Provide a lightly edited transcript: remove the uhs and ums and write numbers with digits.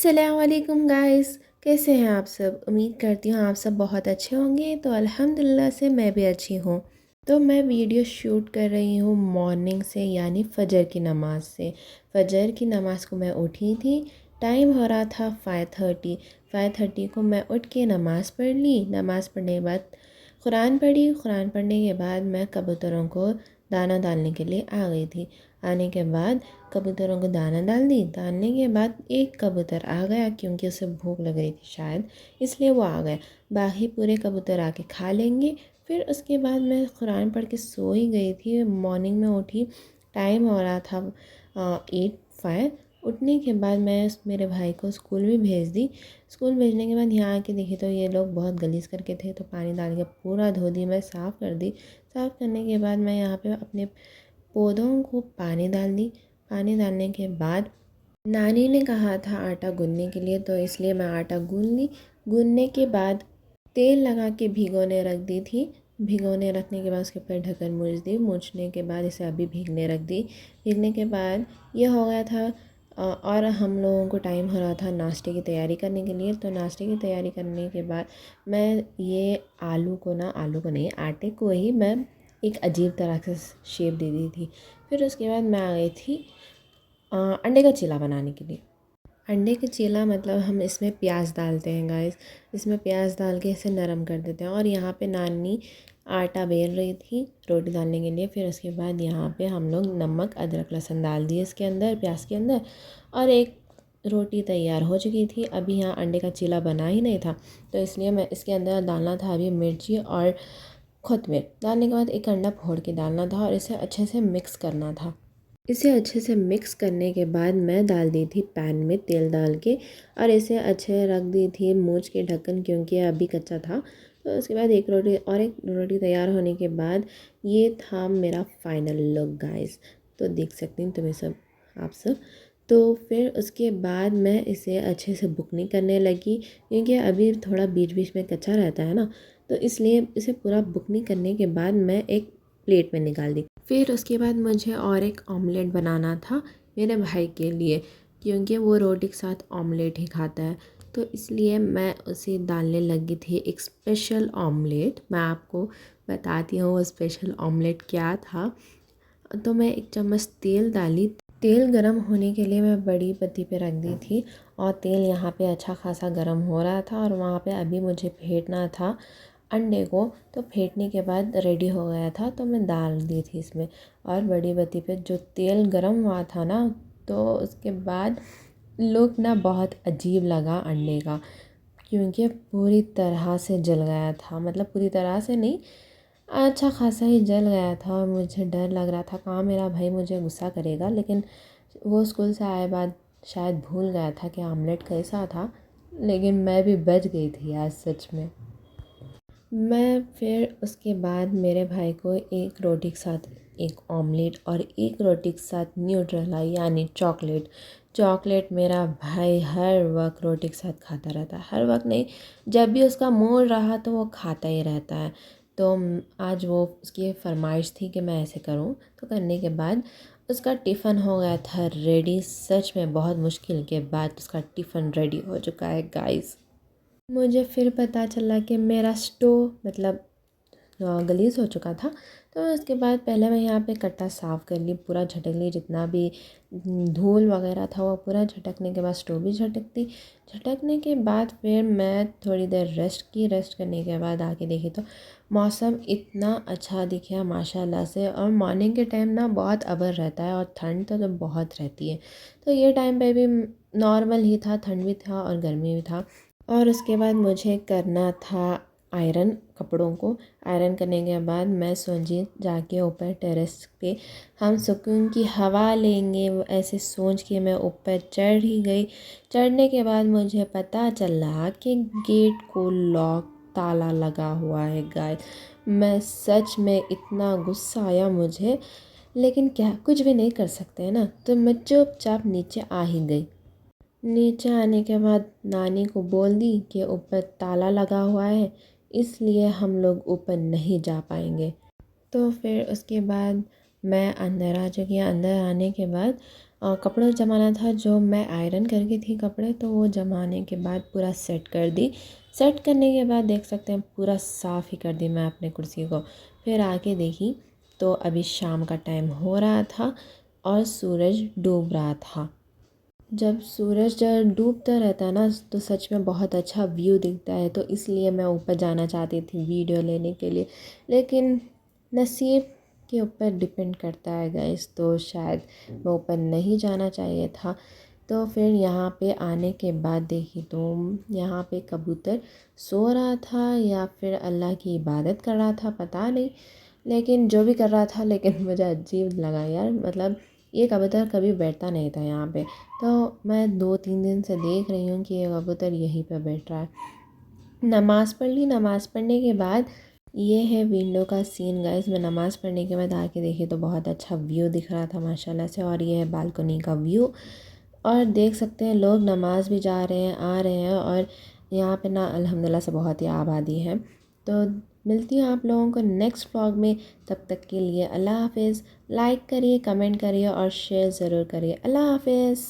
अस्सलामुअलैकुम गाइस। कैसे हैं आप सब? उम्मीद करती हूँ आप सब बहुत अच्छे होंगे। तो अल्हम्दुलिल्लाह से मैं भी अच्छी हूँ। तो मैं वीडियो शूट कर रही हूँ मॉर्निंग से, यानी फ़जर की नमाज़ से। फ़जर की नमाज़ को मैं उठी थी, टाइम हो रहा था 5:30 को मैं उठ के नमाज़ पढ़ ली। नमाज़ पढ़ने के बाद कुरान पढ़ी। कुरान पढ़ने के बाद मैं कबूतरों को दाना डालने के लिए आ गई थी। आने के बाद कबूतरों को दाना डाल दी। डालने के बाद एक कबूतर आ गया, क्योंकि उसे भूख लग रही थी शायद, इसलिए वो आ गया। बाकी पूरे कबूतर आके खा लेंगे। फिर उसके बाद मैं कुरान पढ़ के सो ही गई थी। मॉर्निंग में उठी, टाइम हो रहा था 8:05। उठने के बाद मैं मेरे भाई को स्कूल भी भेज दी। स्कूल भेजने के बाद यहाँ आके देखी तो ये लोग बहुत गलीज करके थे, तो पानी डाल के पूरा धो दी, मैं साफ़ कर दी। साफ़ करने के बाद मैं यहाँ पे अपने पौधों को पानी डाल दी। पानी डालने के बाद नानी ने कहा था आटा गूँधने के लिए, तो इसलिए मैं आटा गूँध ली। गूँधने के बाद तेल लगा के भिगोने रख दी थी। भिगोने रखने के बाद उसके ऊपर ढक्कन मूछ दी। मूछने के बाद इसे अभी भीगने रख दी। भीगने के बाद ये हो गया था। और हम लोगों को टाइम हो रहा था नाश्ते की तैयारी करने के लिए। तो नाश्ते की तैयारी करने के बाद मैं ये आलू को नहीं, आटे को ही मैं एक अजीब तरह से शेप दे दी थी। फिर उसके बाद मैं आ गई थी अंडे का चीला बनाने के लिए। अंडे का चीला मतलब हम इसमें प्याज डालते हैं गाइस। इसमें प्याज डाल के इसे नरम कर देते हैं। और यहाँ पे नानी आटा बेल रही थी रोटी डालने के लिए। फिर उसके बाद यहाँ पे हम लोग नमक अदरक लहसुन डाल दिए इसके अंदर, प्याज के अंदर। और एक रोटी तैयार हो चुकी थी। अभी यहाँ अंडे का चीला बना ही नहीं था, तो इसलिए मैं इसके अंदर डालना था अभी मिर्ची और कोतमीर। डालने के बाद एक अंडा फोड़ के डालना था और इसे अच्छे से मिक्स करना था। इसे अच्छे से मिक्स करने के बाद मैं डाल दी थी पैन में तेल डाल के, और इसे अच्छे रख दी थी मूछ के ढक्कन, क्योंकि अभी कच्चा था। तो उसके बाद एक रोटी तैयार होने के बाद ये था मेरा फाइनल लुक गाइस। तो देख सकती हैं तुम्हें सब, आप सब। तो फिर उसके बाद मैं इसे अच्छे से बुकनी करने लगी, क्योंकि अभी थोड़ा बीच बीच में कच्चा रहता है ना, तो इसलिए इसे पूरा बुकनी करने के बाद मैं एक प्लेट में निकाल दी। फिर उसके बाद मुझे और एक ऑमलेट बनाना था मेरे भाई के लिए, क्योंकि वो रोटी के साथ ऑमलेट ही खाता है। तो इसलिए मैं उसे डालने लगी थी एक स्पेशल ऑमलेट। मैं आपको बताती हूँ वो स्पेशल ऑमलेट क्या था। तो मैं एक चम्मच तेल डाली। तेल गरम होने के लिए मैं बड़ी पत्ती पे रख दी थी, और तेल यहाँ पे अच्छा खासा गरम हो रहा था। और वहाँ पे अभी मुझे फेंटना था अंडे को। तो फेंटने के बाद रेडी हो गया था, तो मैं डाल दी थी इसमें। और बड़ी पत्ती पे जो तेल गरम हुआ था ना, तो उसके बाद लुक ना बहुत अजीब लगा अंडे का, क्योंकि पूरी तरह से जल गया था। मतलब पूरी तरह से नहीं, अच्छा खासा ही जल गया था। और मुझे डर लग रहा था कहाँ मेरा भाई मुझे गुस्सा करेगा, लेकिन वो स्कूल से आए बाद शायद भूल गया था कि आमलेट कैसा था। लेकिन मैं भी बच गई थी आज सच में। मैं फिर उसके बाद मेरे भाई को एक रोटी के साथ एक ऑमलेट और एक रोटी के साथ न्यूट्रेला यानी चॉकलेट। चॉकलेट मेरा भाई हर वक्त रोटी के साथ खाता रहता है। हर वक्त नहीं, जब भी उसका मूड रहा तो वो खाता ही रहता है। तो आज वो उसकी फरमाइश थी कि मैं ऐसे करूं, तो करने के बाद उसका टिफ़िन हो गया था रेडी। सच में बहुत मुश्किल के बाद उसका टिफ़िन रेडी हो चुका है गाइस। मुझे फिर पता चला कि मेरा स्टोव मतलब गलीज़ हो चुका था। तो उसके बाद पहले मैं यहाँ पे कट्टा साफ़ कर ली, पूरा झटक ली, जितना भी धूल वगैरह था वो पूरा झटकने के बाद स्टोव भी झटक दी। झटकने के बाद फिर मैं थोड़ी देर रेस्ट की। रेस्ट करने के बाद आके देखी तो मौसम इतना अच्छा दिखा माशाल्लाह से। और मॉर्निंग के टाइम ना बहुत अबर रहता है, और ठंड तो बहुत रहती है। तो ये टाइम पे भी नॉर्मल ही था, ठंड भी था और गर्मी भी था। और उसके बाद मुझे करना था आयरन कपड़ों को। आयरन करने के बाद मैं सोची जाके ऊपर टेरेस पे हम सुकून की हवा लेंगे, वो ऐसे सोच के मैं ऊपर चढ़ ही गई। चढ़ने के बाद मुझे पता चला कि गेट को लॉक ताला लगा हुआ है गाइस। मैं सच में इतना गुस्सा आया मुझे, लेकिन क्या कुछ भी नहीं कर सकते हैं ना, तो मैं चुपचाप नीचे आ ही गई। नीचे आने के बाद नानी को बोल दी कि ऊपर ताला लगा हुआ है, इसलिए हम लोग ऊपर नहीं जा पाएंगे। तो फिर उसके बाद मैं अंदर आ चुकी हूँ। अंदर आने के बाद कपड़े जमाना था, जो मैं आयरन करके थी कपड़े, तो वो जमाने के बाद पूरा सेट कर दी। सेट करने के बाद देख सकते हैं पूरा साफ़ ही कर दी मैं अपने कुर्सी को। फिर आके देखी तो अभी शाम का टाइम हो रहा था और सूरज डूब रहा था। जब सूरज डूबता रहता है ना तो सच में बहुत अच्छा व्यू दिखता है, तो इसलिए मैं ऊपर जाना चाहती थी वीडियो लेने के लिए, लेकिन नसीब के ऊपर डिपेंड करता है गाइस, तो शायद मैं ऊपर नहीं जाना चाहिए था। तो फिर यहाँ पे आने के बाद देखी तो यहाँ पे कबूतर सो रहा था या फिर अल्लाह की इबादत कर रहा था, पता नहीं, लेकिन जो भी कर रहा था, लेकिन मुझे अजीब लगा यार, मतलब ये कबूतर कभी बैठता नहीं था यहाँ पे। तो मैं 2-3 दिन से देख रही हूँ कि ये कबूतर यहीं पे बैठ रहा है। नमाज़ पढ़ ली। नमाज़ पढ़ने के बाद ये है विंडो का सीन गाइस। मैं नमाज़ पढ़ने के बाद आके देखी तो बहुत अच्छा व्यू दिख रहा था माशाल्लाह से, और ये है बालकनी का व्यू। और देख सकते हैं लोग नमाज़ भी जा रहे हैं, आ रहे हैं, और यहाँ पे ना अल्हम्दुलिल्लाह से बहुत ही आबादी है। तो मिलती हूँ आप लोगों को नेक्स्ट व्लॉग में, तब तक के लिए अल्लाह हाफ़िज़। लाइक करिए, कमेंट करिए और शेयर ज़रूर करिए। अल्लाह हाफ़िज़।